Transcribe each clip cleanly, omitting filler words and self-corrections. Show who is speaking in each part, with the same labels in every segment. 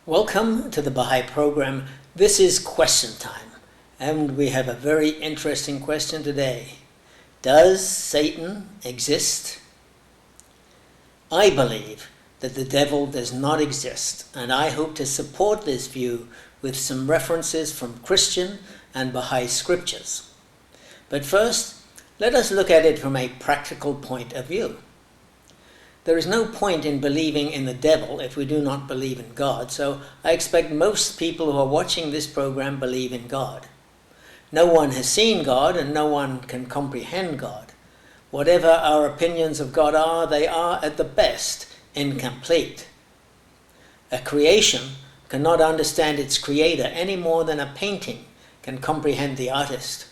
Speaker 1: Welcome to the Baha'i program. This is question time, and we have a very interesting question today. Does Satan exist? I believe that the devil does not exist, and I hope to support this view with some references from Christian and Baha'i scriptures. But first, let us look at it from a practical point of view. There is no point in believing in the devil if we do not believe in God, so I expect most people who are watching this program believe in God. No one has seen God and no one can comprehend God. Whatever our opinions of God are, they are at the best incomplete. A creation cannot understand its creator any more than a painting can comprehend the artist.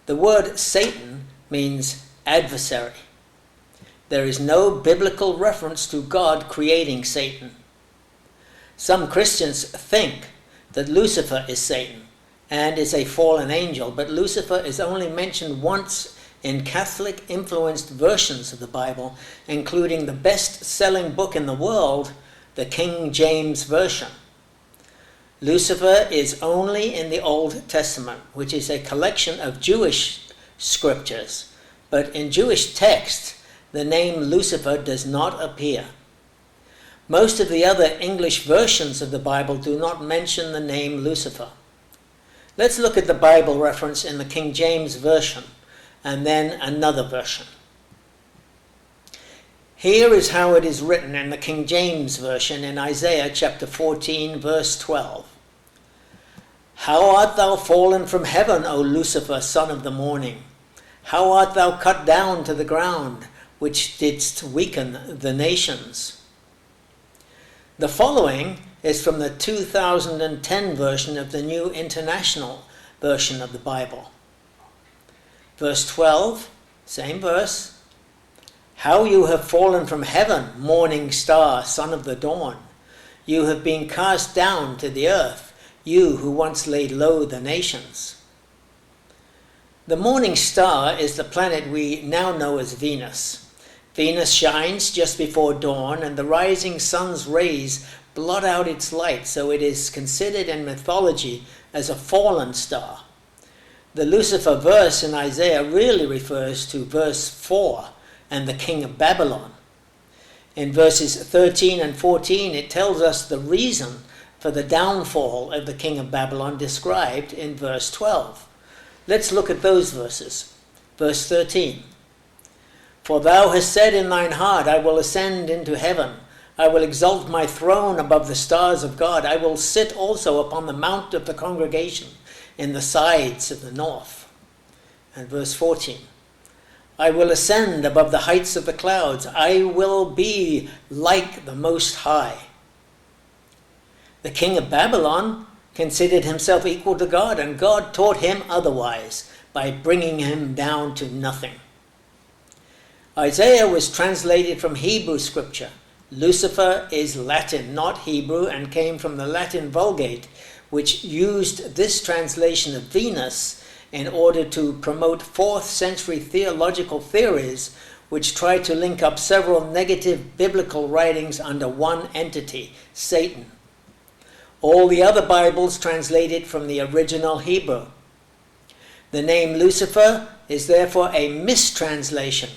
Speaker 1: The word Satan means adversary. There is no biblical reference to God creating Satan. Some Christians think that Lucifer is Satan and is a fallen angel, but Lucifer is only mentioned once in Catholic-influenced versions of the Bible, including the best-selling book in the world, the King James Version. Lucifer is only in the Old Testament, which is a collection of Jewish scriptures, but in Jewish texts, the name Lucifer does not appear. Most of the other English versions of the Bible do not mention the name Lucifer. Let's look at the Bible reference in the King James Version and then another version. Here is how it is written in the King James Version in Isaiah chapter 14, verse 12. How art thou fallen from heaven, O Lucifer, son of the morning? How art thou cut down to the ground, which didst weaken the nations? The following is from the 2010 version of the New International Version of the Bible. Verse 12, same verse. How you have fallen from heaven, morning star, son of the dawn. You have been cast down to the earth, you who once laid low the nations. The morning star is the planet we now know as Venus. Venus shines just before dawn, and the rising sun's rays blot out its light, so it is considered in mythology as a fallen star. The Lucifer verse in Isaiah really refers to verse 4 and the king of Babylon. In verses 13 and 14, it tells us the reason for the downfall of the king of Babylon described in verse 12. Let's look at those verses. Verse 13. For thou hast said in thine heart, I will ascend into heaven. I will exalt my throne above the stars of God. I will sit also upon the mount of the congregation in the sides of the north. And verse 14. I will ascend above the heights of the clouds. I will be like the Most High. The king of Babylon considered himself equal to God, and God taught him otherwise by bringing him down to nothing. Isaiah was translated from Hebrew scripture. Lucifer is Latin, not Hebrew, and came from the Latin Vulgate, which used this translation of Venus in order to promote 4th century theological theories which tried to link up several negative biblical writings under one entity, Satan. All the other Bibles translated from the original Hebrew. The name Lucifer is therefore a mistranslation,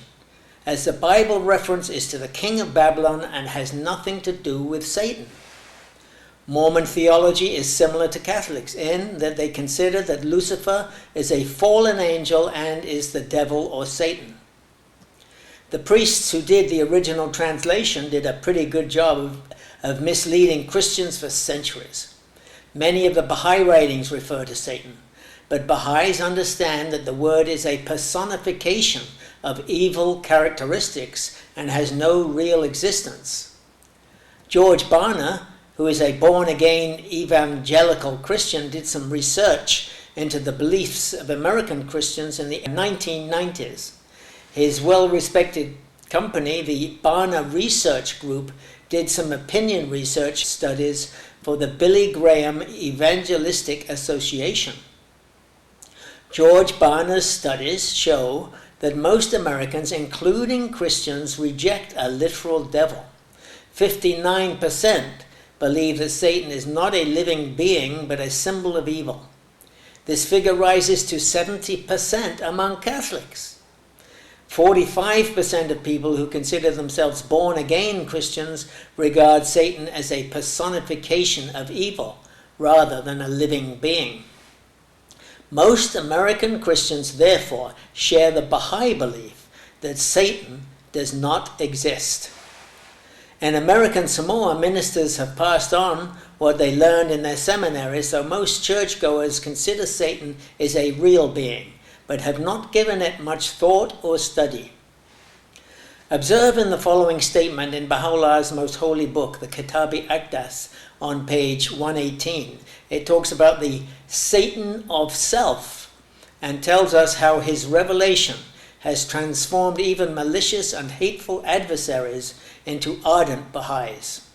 Speaker 1: as the Bible reference is to the king of Babylon and has nothing to do with Satan. Mormon theology is similar to Catholics in that they consider that Lucifer is a fallen angel and is the devil or Satan. The priests who did the original translation did a pretty good job of misleading Christians for centuries. Many of the Baha'i writings refer to Satan, but Baha'is understand that the word is a personification of evil characteristics and has no real existence. George Barna, who is a born-again evangelical Christian, did some research into the beliefs of American Christians in the 1990s. His well-respected company, the Barna Research Group, did some opinion research studies for the Billy Graham Evangelistic Association. George Barna's studies show that most Americans, including Christians, reject a literal devil. 59% believe that Satan is not a living being but a symbol of evil. This figure rises to 70% among Catholics. 45% of people who consider themselves born-again Christians regard Satan as a personification of evil rather than a living being. Most American Christians, therefore, share the Baha'i belief that Satan does not exist. In American Samoa, ministers have passed on what they learned in their seminaries, so most churchgoers consider Satan as a real being, but have not given it much thought or study. Observe in the following statement in Baha'u'llah's most holy book, the Kitab-i-Aqdas, on page 118. It talks about the Satan of self and tells us how his revelation has transformed even malicious and hateful adversaries into ardent Baha'is.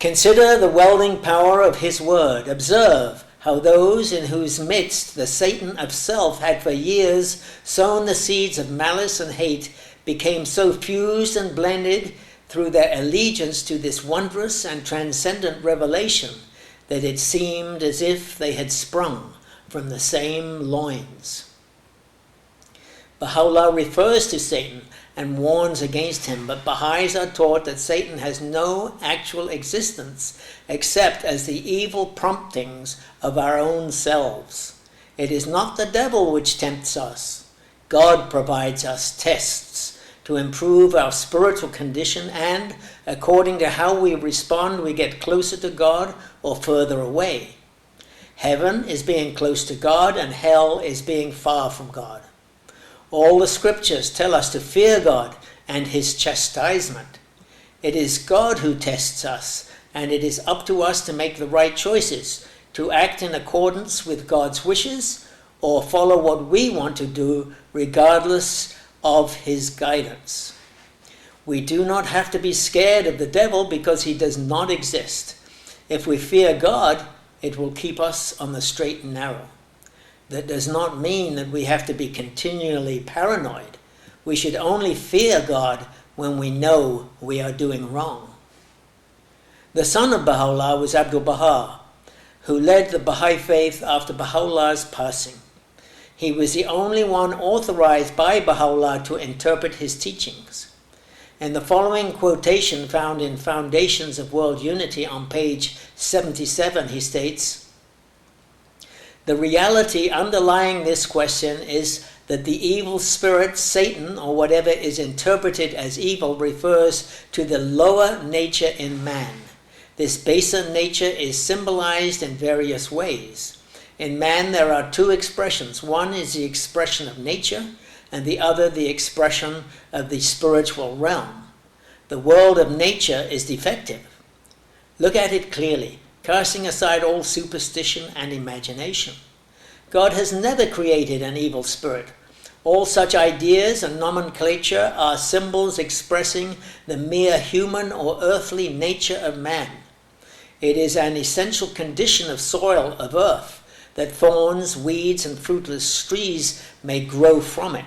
Speaker 1: Consider the welding power of his word. Observe how those in whose midst the Satan of self had for years sown the seeds of malice and hate became so fused and blended through their allegiance to this wondrous and transcendent revelation that it seemed as if they had sprung from the same loins. Baha'u'llah refers to Satan and warns against him, but Baha'is are taught that Satan has no actual existence except as the evil promptings of our own selves. It is not the devil which tempts us. God provides us tests to improve our spiritual condition, and according to how we respond, we get closer to God or further away. Heaven is being close to God, and hell is being far from God. All the scriptures tell us to fear God and his chastisement. It is God who tests us, and it is up to us to make the right choices, to act in accordance with God's wishes, or follow what we want to do regardless of his guidance. We do not have to be scared of the devil because he does not exist. If we fear God, it will keep us on the straight and narrow. That does not mean that we have to be continually paranoid. We should only fear God when we know we are doing wrong. The son of Baha'u'llah was Abdu'l-Baha, who led the Baha'i faith after Baha'u'llah's passing. He was the only one authorized by Baha'u'llah to interpret his teachings. In the following quotation found in Foundations of World Unity on page 77, he states, "The reality underlying this question is that the evil spirit, Satan, or whatever is interpreted as evil, refers to the lower nature in man. This baser nature is symbolized in various ways. In man there are two expressions. One is the expression of nature, and the other the expression of the spiritual realm. The world of nature is defective. Look at it clearly, casting aside all superstition and imagination. God has never created an evil spirit. All such ideas and nomenclature are symbols expressing the mere human or earthly nature of man. It is an essential condition of soil, of earth, that thorns, weeds, and fruitless trees may grow from it.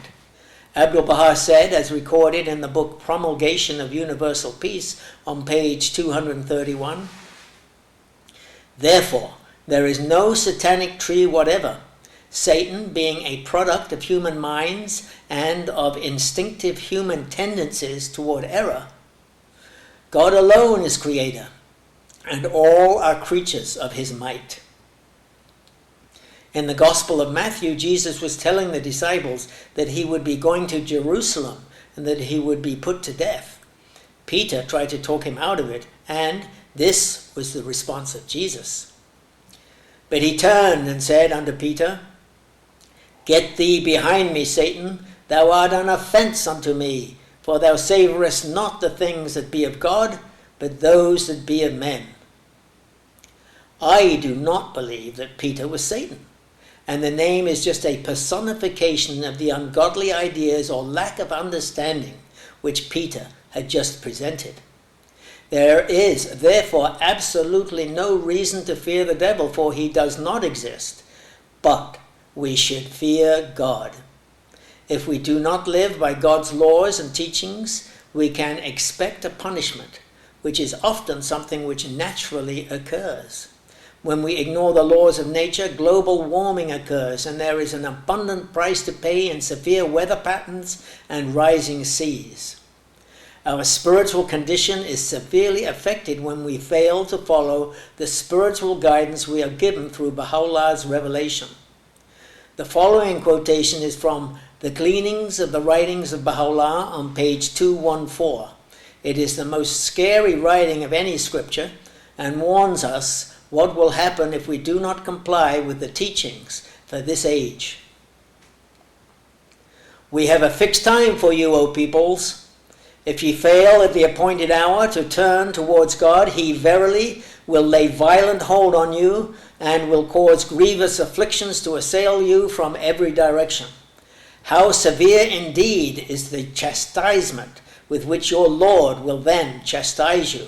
Speaker 1: Abdu'l-Baha said, as recorded in the book Promulgation of Universal Peace on page 231, "Therefore, there is no satanic tree whatever. Satan, being a product of human minds and of instinctive human tendencies toward error, God alone is creator, and all are creatures of his might." In the Gospel of Matthew, Jesus was telling the disciples that he would be going to Jerusalem and that he would be put to death. Peter tried to talk him out of it, and this was the response of Jesus. But he turned and said unto Peter, "Get thee behind me, Satan, thou art an offence unto me, for thou savourest not the things that be of God, but those that be of men." I do not believe that Peter was Satan, and the name is just a personification of the ungodly ideas or lack of understanding which Peter had just presented. There is, therefore, absolutely no reason to fear the devil, for he does not exist, but we should fear God. If we do not live by God's laws and teachings, we can expect a punishment which is often something which naturally occurs. When we ignore the laws of nature, global warming occurs, and there is an abundant price to pay in severe weather patterns and rising seas. Our spiritual condition is severely affected when we fail to follow the spiritual guidance we are given through Baha'u'llah's revelation. The following quotation is from The Gleanings of the Writings of Baha'u'llah on page 214. It is the most scary writing of any scripture and warns us what will happen if we do not comply with the teachings for this age. We have a fixed time for you, O peoples. If ye fail at the appointed hour to turn towards God, he verily will lay violent hold on you and will cause grievous afflictions to assail you from every direction. How severe indeed is the chastisement with which your Lord will then chastise you.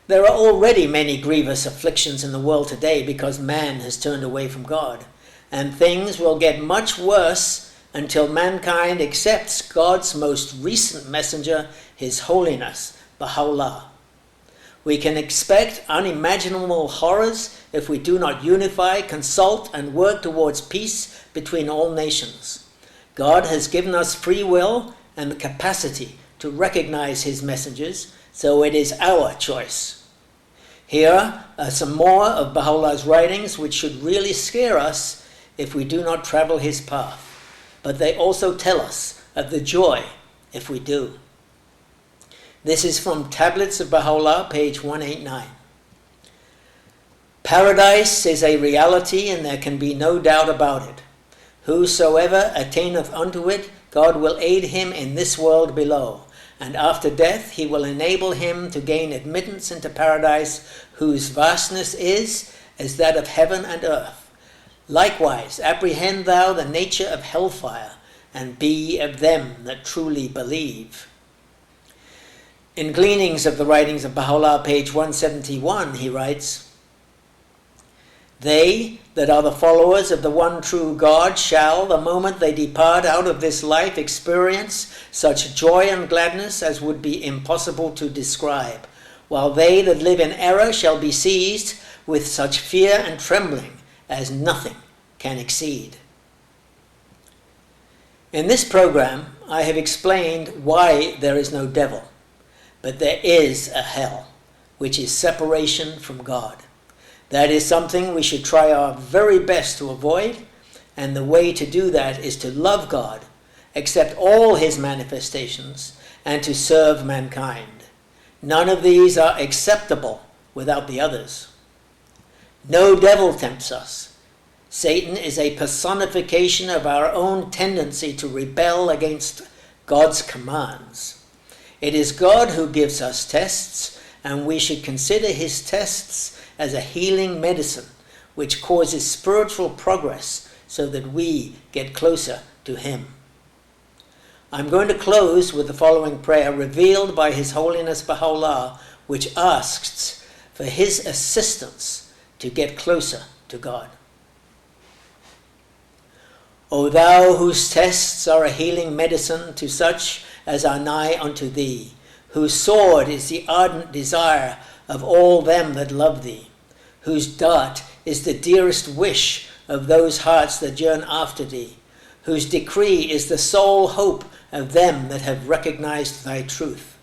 Speaker 1: There are already many grievous afflictions in the world today because man has turned away from God, and things will get much worse until mankind accepts God's most recent messenger, His Holiness, Baha'u'llah. We can expect unimaginable horrors if we do not unify, consult, and work towards peace between all nations. God has given us free will and the capacity to recognize His messengers, so it is our choice. Here are some more of Baha'u'llah's writings which should really scare us if we do not travel his path, but they also tell us of the joy if we do. This is from Tablets of Baha'u'llah, page 189. Paradise is a reality, and there can be no doubt about it. Whosoever attaineth unto it, God will aid him in this world below, and after death he will enable him to gain admittance into paradise, whose vastness is as that of heaven and earth. Likewise, apprehend thou the nature of hellfire, and be of them that truly believe. In Gleanings of the Writings of Baha'u'llah, page 171, he writes, They that are the followers of the one true God shall, the moment they depart out of this life, experience such joy and gladness as would be impossible to describe, while they that live in error shall be seized with such fear and trembling as nothing can exceed. In this program, I have explained why there is no devil, but there is a hell, which is separation from God. That is something we should try our very best to avoid, and the way to do that is to love God, accept all his manifestations, and to serve mankind. None of these are acceptable without the others. No devil tempts us. Satan is a personification of our own tendency to rebel against God's commands. It is God who gives us tests, and we should consider his tests as a healing medicine which causes spiritual progress so that we get closer to him. I'm going to close with the following prayer revealed by His Holiness Baha'u'llah, which asks for his assistance to get closer to God. O thou whose tests are a healing medicine to such as are nigh unto thee, whose sword is the ardent desire of all them that love thee, whose dart is the dearest wish of those hearts that yearn after thee, whose decree is the sole hope of them that have recognized thy truth.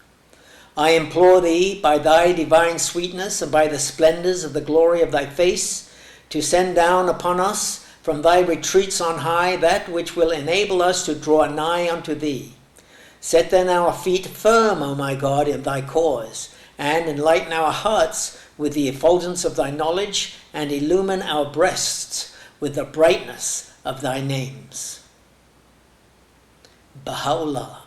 Speaker 1: I implore thee, by thy divine sweetness and by the splendors of the glory of thy face, to send down upon us from thy retreats on high that which will enable us to draw nigh unto thee. Set then our feet firm, O my God, in thy cause, and enlighten our hearts with the effulgence of thy knowledge, and illumine our breasts with the brightness of thy names. Baha'u'llah.